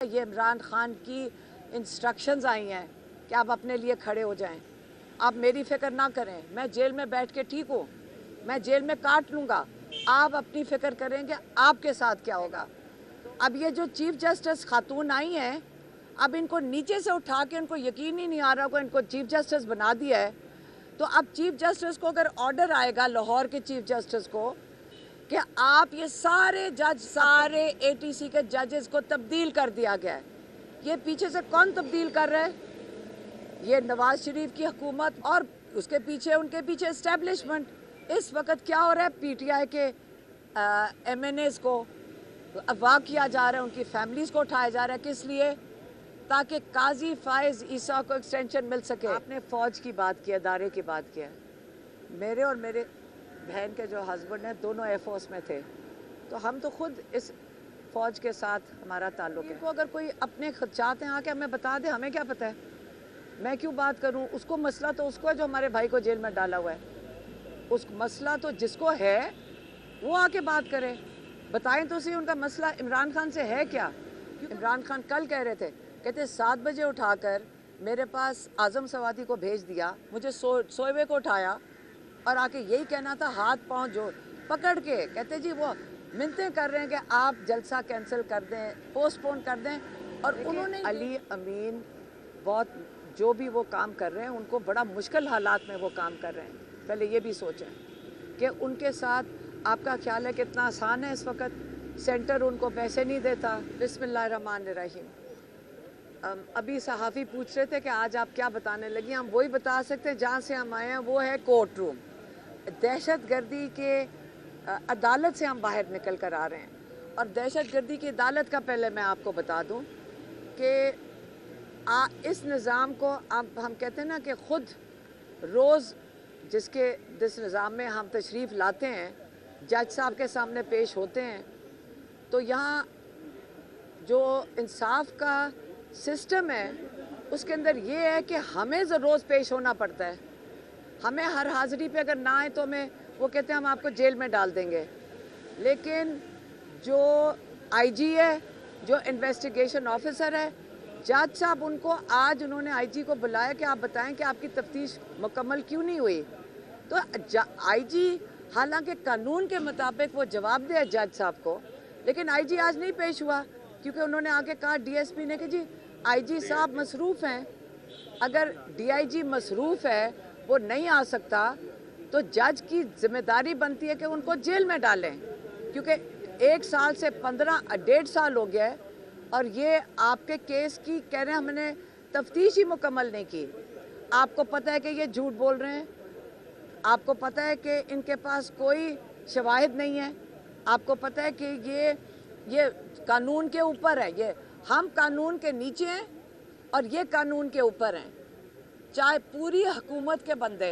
ये इमरान खान की इंस्ट्रक्शंस आई हैं कि आप अपने लिए खड़े हो जाएं, आप मेरी फिक्र ना करें, मैं जेल में बैठ के ठीक हूँ, मैं जेल में काट लूँगा, आप अपनी फिक्र करेंगे आपके साथ क्या होगा। अब ये जो चीफ जस्टिस खातून आई हैं, अब इनको नीचे से उठा के इनको यकीन ही नहीं आ रहा को इनको चीफ जस्टिस बना दिया है। तो अब चीफ जस्टिस को अगर ऑर्डर आएगा लाहौर के चीफ जस्टिस को कि आप ये सारे जज, सारे एटीसी के जजेस को तब्दील कर दिया गया है, ये पीछे से कौन तब्दील कर रहा है? ये नवाज शरीफ की हुकूमत और उसके पीछे उनके पीछे एस्टेब्लिशमेंट। इस वक्त क्या हो रहा है, पीटीआई के एमएनएस को अगवा किया जा रहा है, उनकी फैमिलीज को उठाया जा रहा है। किस लिए? ताकि काजी फायज ईसा को एक्सटेंशन मिल सके। आपने फ़ौज की बात की, अदारे की बात किया। मेरे और मेरे बहन के जो हस्बैंड हैं दोनों एयरफोर्स में थे, तो हम तो खुद इस फ़ौज के साथ हमारा ताल्लुक़ है। अगर कोई अपने खदशात हैं आके हमें बता दे, हमें क्या पता है, मैं क्यों बात करूं? उसको मसला तो उसको है जो हमारे भाई को जेल में डाला हुआ है, उस मसला तो जिसको है वो आके बात करे, बताएं तो सही उनका मसला इमरान खान से है क्या। इमरान खान कल कह रहे थे, कहते 7 बजे उठाकर मेरे पास आज़म सवादी को भेज दिया, मुझे सोए हुए को उठाया और आके यही कहना था, हाथ पांव जोड़ पकड़ के कहते जी वो मिन्नतें कर रहे हैं कि आप जलसा कैंसिल कर दें, पोस्टपोन कर दें। और उन्होंने अली अमीन बहुत जो भी वो काम कर रहे हैं, उनको बड़ा मुश्किल हालात में वो काम कर रहे हैं। पहले ये भी सोचें कि उनके साथ आपका ख्याल है कितना आसान है। इस वक्त सेंटर उनको पैसे नहीं देता। बिस्मिल्लाहिर्रहमानिर्रहीम। अभी सहाफ़ी पूछ रहे थे कि आज आप क्या बताने लगी। हम वही बता सकते हैं जहाँ से हम आए हैं, वो है कोर्ट रूम। दहशत गर्दी के अदालत से हम बाहर निकल कर आ रहे हैं। और दहशत गर्दी की अदालत का पहले मैं आपको बता दूं कि इस निज़ाम को अब हम कहते हैं ना कि ख़ुद रोज़ जिस निज़ाम में हम तशरीफ़ लाते हैं, जज साहब के सामने पेश होते हैं, तो यहाँ जो इंसाफ का सिस्टम है उसके अंदर ये है कि हमें रोज़ पेश होना पड़ता है। हमें हर हाज़िरी पे अगर ना आए तो हमें वो कहते हैं हम आपको जेल में डाल देंगे। लेकिन जो आईजी है, जो इन्वेस्टिगेशन ऑफिसर है, जज साहब उनको आज उन्होंने आईजी को बुलाया कि आप बताएं कि आपकी तफ्तीश मुकम्मल क्यों नहीं हुई। तो आईजी हालांकि कानून के मुताबिक वो जवाब दे जज साहब को, लेकिन आईजी आज नहीं पेश हुआ क्योंकि उन्होंने आके कहा डीएसपी ने कि जी आईजी साहब मसरूफ़ हैं। अगर डीआईजी मसरूफ़ है, वो नहीं आ सकता, तो जज की जिम्मेदारी बनती है कि उनको जेल में डालें, क्योंकि 1 साल से 1.5 साल हो गया है और ये आपके केस की कह रहे हैं हमने तफ्तीश ही मुकम्मल नहीं की। आपको पता है कि ये झूठ बोल रहे हैं, आपको पता है कि इनके पास कोई शवाहिद नहीं है, आपको पता है कि ये कानून के ऊपर है। ये हम कानून के नीचे हैं और ये कानून के ऊपर हैं। चाहे पूरी हुकूमत के बंदे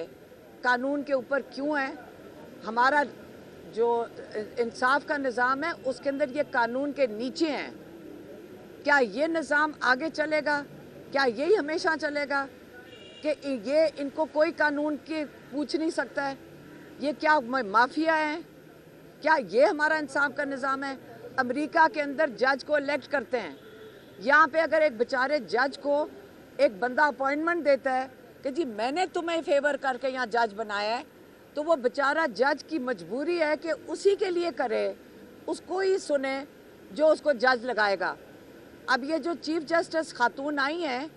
कानून के ऊपर क्यों हैं, हमारा जो इंसाफ का निज़ाम है उसके अंदर ये कानून के नीचे हैं। क्या ये निज़ाम आगे चलेगा? क्या यही हमेशा चलेगा कि ये इनको कोई कानून की पूछ नहीं सकता है? ये क्या माफिया हैं? क्या ये हमारा इंसाफ का निज़ाम है? अमेरिका के अंदर जज को इलेक्ट करते हैं, यहाँ पे अगर एक बेचारे जज को एक बंदा अपॉइंटमेंट देता है कि जी मैंने तुम्हें फेवर करके यहाँ जज बनाया है, तो वो बेचारा जज की मजबूरी है कि उसी के लिए करे, उसको ही सुने जो उसको जज लगाएगा। अब ये जो चीफ जस्टिस खातून आई हैं,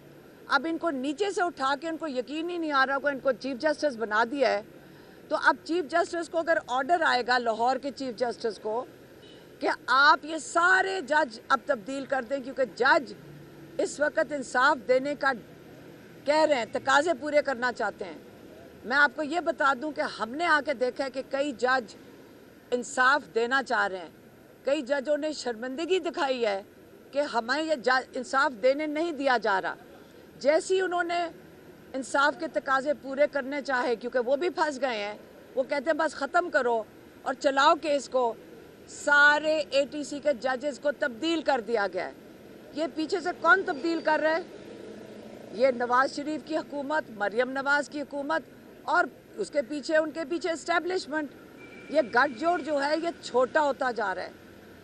अब इनको नीचे से उठा के इनको यकीन ही नहीं आ रहा को इनको चीफ जस्टिस बना दिया है। तो अब चीफ जस्टिस को अगर ऑर्डर आएगा लाहौर के चीफ जस्टिस को कि आप ये सारे जज अब तब्दील कर दें, क्योंकि जज इस वक्त इंसाफ देने का कह रहे हैं, तकाजे पूरे करना चाहते हैं। मैं आपको ये बता दूं कि हमने आके देखा है कि कई जज इंसाफ देना चाह रहे हैं, कई जजों ने शर्मिंदगी दिखाई है कि हमें ये इंसाफ देने नहीं दिया जा रहा। जैसे ही उन्होंने इंसाफ के तकाजे पूरे करने चाहे, क्योंकि वो भी फंस गए हैं, वो कहते हैं बस ख़त्म करो और चलाओ केस को, सारे एटीसी के जजेस को तब्दील कर दिया गया है। ये पीछे से कौन तब्दील कर रहा है? ये नवाज शरीफ की हुकूमत, मरियम नवाज की हुकूमत और उसके पीछे उनके पीछे एस्टेब्लिशमेंट। ये गठजोड़ जो है ये छोटा होता जा रहा है।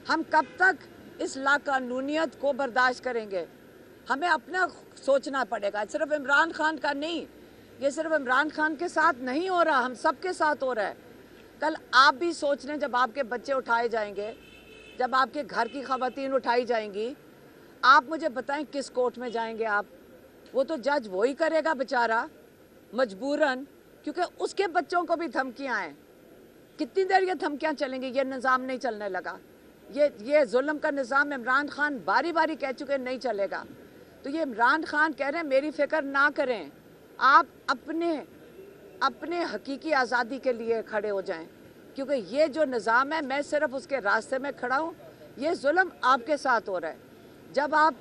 हम कब तक इस लाकानूनियत को बर्दाश्त करेंगे? हमें अपना सोचना पड़ेगा, सिर्फ इमरान खान का नहीं, ये सिर्फ इमरान खान के साथ नहीं हो रहा, हम सब के साथ हो रहा है। कल आप भी सोच लें, जब आपके बच्चे उठाए जाएंगे, जब आपके घर की ख़वातीन उठाई जाएंगी, आप मुझे बताएं किस कोर्ट में जाएंगे आप? वो तो जज वही करेगा बेचारा, मजबूरन, क्योंकि उसके बच्चों को भी धमकियां हैं। कितनी देर ये धमकियां चलेंगी? ये निज़ाम नहीं चलने लगा, ये जुल्म का निज़ाम इमरान खान बारी बारी कह चुके नहीं चलेगा। तो ये इमरान खान कह रहे हैं मेरी फ़िक्र ना करें, आप अपने हकीकी आज़ादी के लिए खड़े हो जाएं, क्योंकि ये जो निज़ाम है मैं सिर्फ उसके रास्ते में खड़ा हूँ। ये जुल्म आपके साथ हो रहा है। जब आप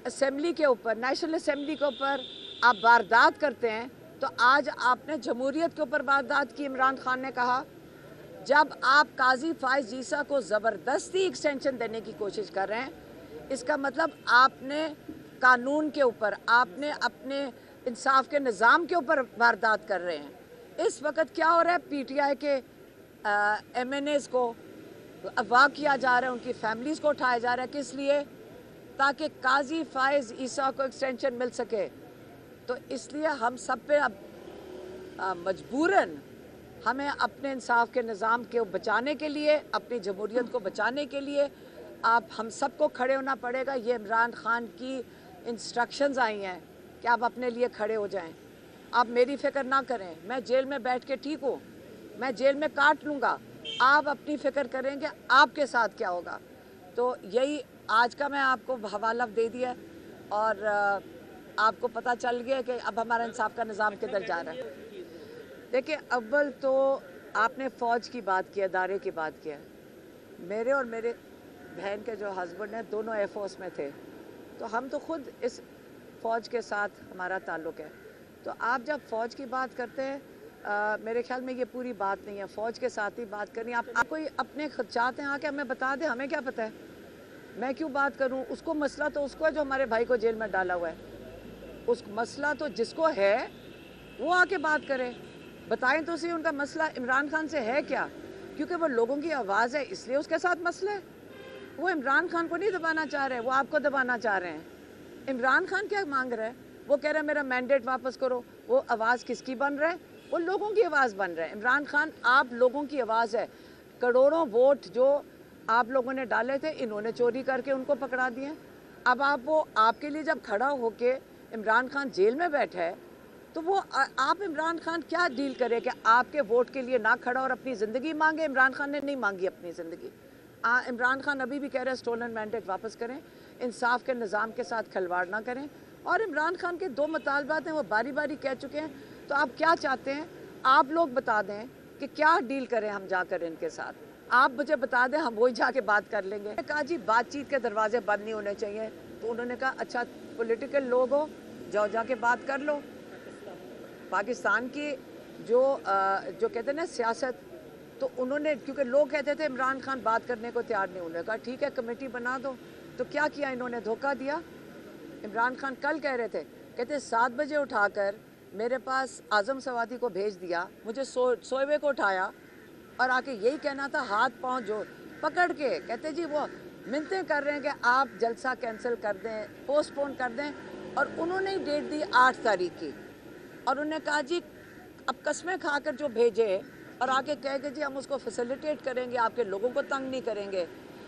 असेंबली के ऊपर, नेशनल असेंबली के ऊपर आप वारदात करते हैं, तो आज आपने जमहूरियत के ऊपर वारदात की। इमरान खान ने कहा जब आप काजी फाइज ईसा को ज़बरदस्ती एक्सटेंशन देने की कोशिश कर रहे हैं, इसका मतलब आपने कानून के ऊपर, आपने अपने इंसाफ के निज़ाम के ऊपर वारदात कर रहे हैं। इस वक्त क्या हो रहा है, पीटीआई के MNAs को अगवा किया जा रहा है, उनकी फैमिलीज़ को उठाया जा रहा है। किस लिए? ताकि काजी फाइज ईसा को एक्सटेंशन मिल सके। तो इसलिए हम सब पे अब मजबूरन हमें अपने इंसाफ के निज़ाम को बचाने के लिए, अपनी जमहूरियत को बचाने के लिए आप हम सबको खड़े होना पड़ेगा। ये इमरान खान की इंस्ट्रक्शंस आई हैं कि आप अपने लिए खड़े हो जाएं, आप मेरी फ़िक्र ना करें, मैं जेल में बैठ के ठीक हूँ, मैं जेल में काट लूँगा, आप अपनी फ़िक्र करेंगे आपके साथ क्या होगा। तो यही आज का मैं आपको हवाला दे दिया और आपको पता चल गया कि अब हमारा इंसाफ का निज़ाम किधर जा रहा है। देखिए, अव्वल तो आपने फ़ौज की बात की, अदारे की बात किया। मेरे और मेरे बहन के जो हस्बैंड हैं दोनों एयर फोर्स में थे, तो हम तो खुद इस फ़ौज के साथ हमारा ताल्लुक़ है। तो आप जब फ़ौज की बात करते हैं, मेरे ख्याल में ये पूरी बात नहीं है, फ़ौज के साथ ही बात करनी। आप कोई अपने खदशात हैं आके हमें बता दें, हमें क्या पता है, मैं क्यों बात करूं? उसको मसला तो उसको है जो हमारे भाई को जेल में डाला हुआ है। उस मसला तो जिसको है वो आके बात करे, बताएं तो सही उनका मसला इमरान खान से है क्या, क्योंकि वो लोगों की आवाज़ है इसलिए उसके साथ मसला है। वो इमरान खान को नहीं दबाना चाह रहे, वो आपको दबाना चाह रहे हैं। इमरान खान क्या मांग रहा है? वो कह रहा है मेरा मैंडेट वापस करो। वो आवाज़ किसकी बन रहा है? वो लोगों की आवाज़ बन रहा है। इमरान खान आप लोगों की आवाज़ है। करोड़ों वोट जो आप लोगों ने डाले थे, इन्होंने चोरी करके उनको पकड़ा दिए। अब आपके लिए जब खड़ा होके इमरान खान जेल में बैठा है, तो वो आप इमरान खान क्या डील करे कि आपके वोट के लिए ना खड़ा और अपनी ज़िंदगी मांगे? इमरान खान ने नहीं मांगी अपनी ज़िंदगी। इमरान खान अभी भी कह रहे हैं स्टोलन मैंडेट वापस करें, इंसाफ के निज़ाम के साथ खिलवाड़ ना करें। और इमरान खान के 2 मुतालबात हैं, वो बारी बारी कह चुके हैं। तो आप क्या चाहते हैं? आप लोग बता दें कि क्या डील करें हम जाकर इनके साथ। आप मुझे बता दें, हम वही जाके बात कर लेंगे। कहा जी बातचीत के दरवाजे बंद नहीं होने चाहिए। तो उन्होंने कहा अच्छा पॉलिटिकल लोग हो, जाओ जाके बात कर लो। पाकिस्तान की जो कहते हैं ना सियासत, तो उन्होंने, क्योंकि लोग कहते थे इमरान खान बात करने को तैयार नहीं, उन्होंने कहा ठीक है कमेटी बना दो। तो क्या किया इन्होंने? धोखा दिया। इमरान खान कल कह रहे थे, कहते 7 बजे उठाकर मेरे पास आज़म सवादी को भेज दिया, मुझे सोए हुए को उठाया और आके यही कहना था, हाथ पाँव जो पकड़ के कहते जी वो मिन्नतें कर रहे हैं कि आप जलसा कैंसिल कर दें, पोस्टपोन कर दें। और उन्होंने ही डेट दी 8 तारीख की, और उन्होंने कहा जी अब कस्में खाकर जो भेजे और आके कह के जी हम उसको फैसिलिटेट करेंगे, आपके लोगों को तंग नहीं करेंगे,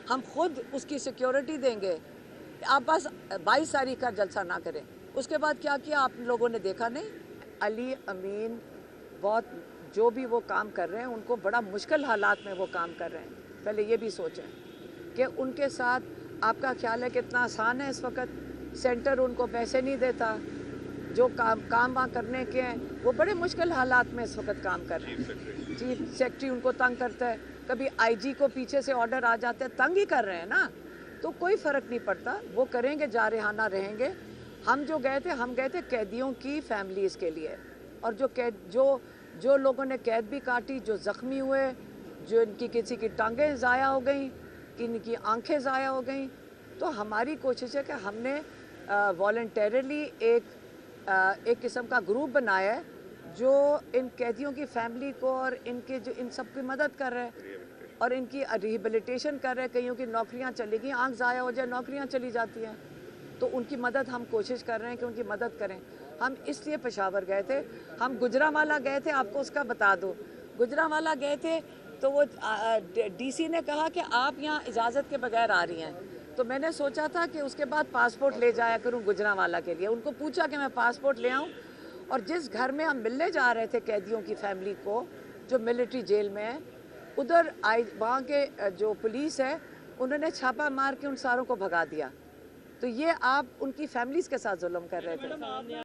हम खुद उसकी सिक्योरिटी देंगे, आप बस 22 तारीख का जलसा ना करें। उसके बाद क्या किया आप लोगों ने देखा नहीं? अली अमीन बहुत जो भी वो काम कर रहे हैं, उनको बड़ा मुश्किल हालात में वो काम कर रहे हैं। पहले ये भी सोचें कि उनके साथ आपका ख्याल है कितना आसान है? इस वक्त सेंटर उनको पैसे नहीं देता, जो काम वहाँ करने के हैं वो बड़े मुश्किल हालात में इस वक्त काम कर रहे हैं। चीफ सेक्रेटरी उनको तंग करता है, कभी IG को पीछे से ऑर्डर आ जाते हैं, तंग ही कर रहे हैं ना। तो कोई फ़र्क नहीं पड़ता, वो करेंगे, जारहाना रहेंगे। हम गए थे कैदियों की फैमिलीज़ के लिए, और जो लोगों ने कैद भी काटी, जो ज़ख्मी हुए, जो इनकी किसी की टांगें ज़ाया हो गई, इनकी आंखें ज़ाया हो गई। तो हमारी कोशिश है कि हमने वॉलंटरली एक किस्म का ग्रुप बनाया है जो इन कैदियों की फैमिली को और इनके जो इन सब की मदद कर रहा है। اور ان کی ریہیبلیٹیشن کر رہے. کئیوں کی نوکریاں چلی گئی, آنکھ ضائع ہو جائے, نوکریاں چلی جاتی ہیں, تو ان کی مدد ہم کوشش کر رہے ہیں کہ ان کی مدد کریں. ہم اس لیے پشاور گئے تھے. ہم گجرانوالہ گئے تھے, آپ کو اس کا بتا دو. گجرانوالہ گئے تھے تو وہ ڈی سی نے کہا کہ آپ یہاں اجازت کے بغیر آ رہی ہیں. تو میں نے سوچا تھا کہ اس کے بعد پاسپورٹ لے جایا کروں گجرانوالہ کے لیے. ان کو پوچھا کہ میں پاسپورٹ لے آؤں, اور جس گھر میں ہم ملنے جا رہے تھے قیدیوں کی فیملی کو جو ملٹری جیل میں ہے, ادھر وہاں کے جو پولیس ہے انہوں نے چھاپا مار کے ان ساروں کو بھگا دیا. تو یہ آپ ان کی فیملیز کے ساتھ ظلم کر رہے تھے.